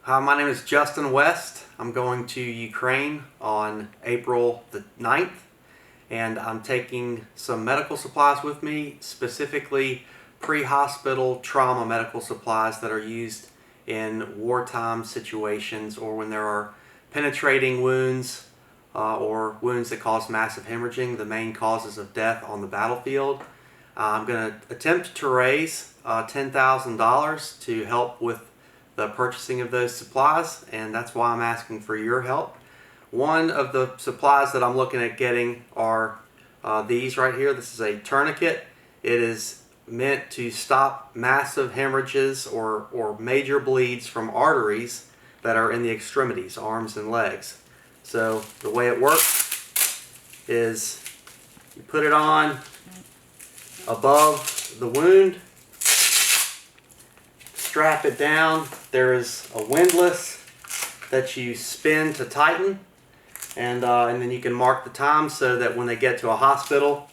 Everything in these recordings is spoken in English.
Hi, my name is Justin West. I'm going to Ukraine on April the 9th, and I'm taking some medical supplies with me, specifically pre-hospital trauma medical supplies that are used in wartime situations or when there are penetrating wounds or wounds that cause massive hemorrhaging, the main causes of death on the battlefield. I'm going to attempt to raise $10,000 to help with the purchasing of those supplies, and that's why I'm asking for your help. One of the supplies that I'm looking at getting are these right here. This is a tourniquet. It is meant to stop massive hemorrhages or major bleeds from arteries that are in the extremities, arms and legs. So the way it works is you put it on above the wound, strap it down. There is a windlass that you spin to tighten, and then you can mark the time so that when they get to a hospital,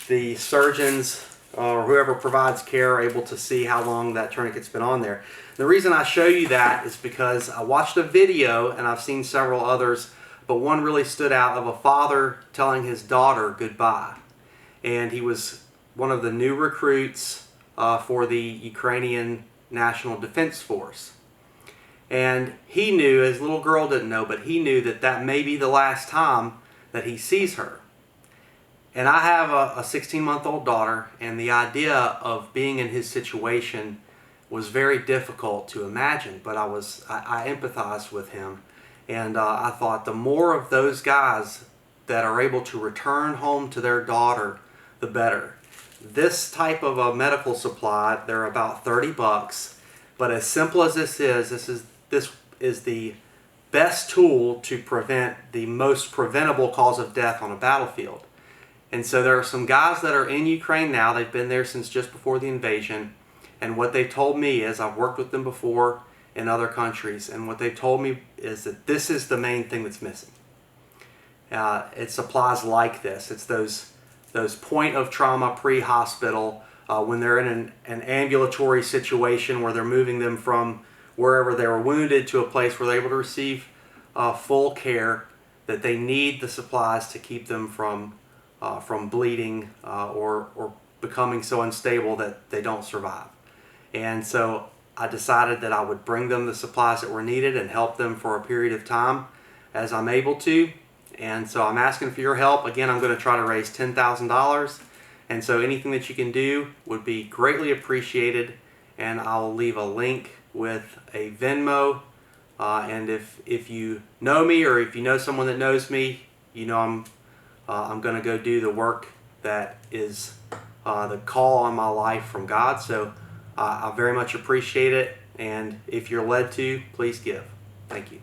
the surgeons or whoever provides care are able to see how long that tourniquet's been on there. The reason I show you that is because I watched a video, and I've seen several others, but one really stood out, of a father telling his daughter goodbye. And he was one of the new recruits for the Ukrainian National Defense Force. And he knew, his little girl didn't know, but he knew that that may be the last time that he sees her. And I have a 16-month-old daughter, and the idea of being in his situation was very difficult to imagine, but I empathized with him. And I thought the more of those guys that are able to return home to their daughter, the better. This type of a medical supply, they're about $30, but as simple as this is the best tool to prevent the most preventable cause of death on a battlefield. And so there are some guys that are in Ukraine now. They've been there since just before the invasion, and what they've told me is, I've worked with them before in other countries, and what they've told me is that this is the main thing that's missing. It's supplies like this. It's those point of trauma pre-hospital, when they're in an ambulatory situation where they're moving them from wherever they were wounded to a place where they're able to receive full care, that they need the supplies to keep them from bleeding or becoming so unstable that they don't survive. And so I decided that I would bring them the supplies that were needed and help them for a period of time as I'm able to. And so I'm asking for your help. Again, I'm going to try to raise $10,000. And so anything that you can do would be greatly appreciated. And I'll leave a link with a Venmo. And if you know me, or if you know someone that knows me, you know I'm going to go do the work that is the call on my life from God. So I very much appreciate it. And if you're led to, please give. Thank you.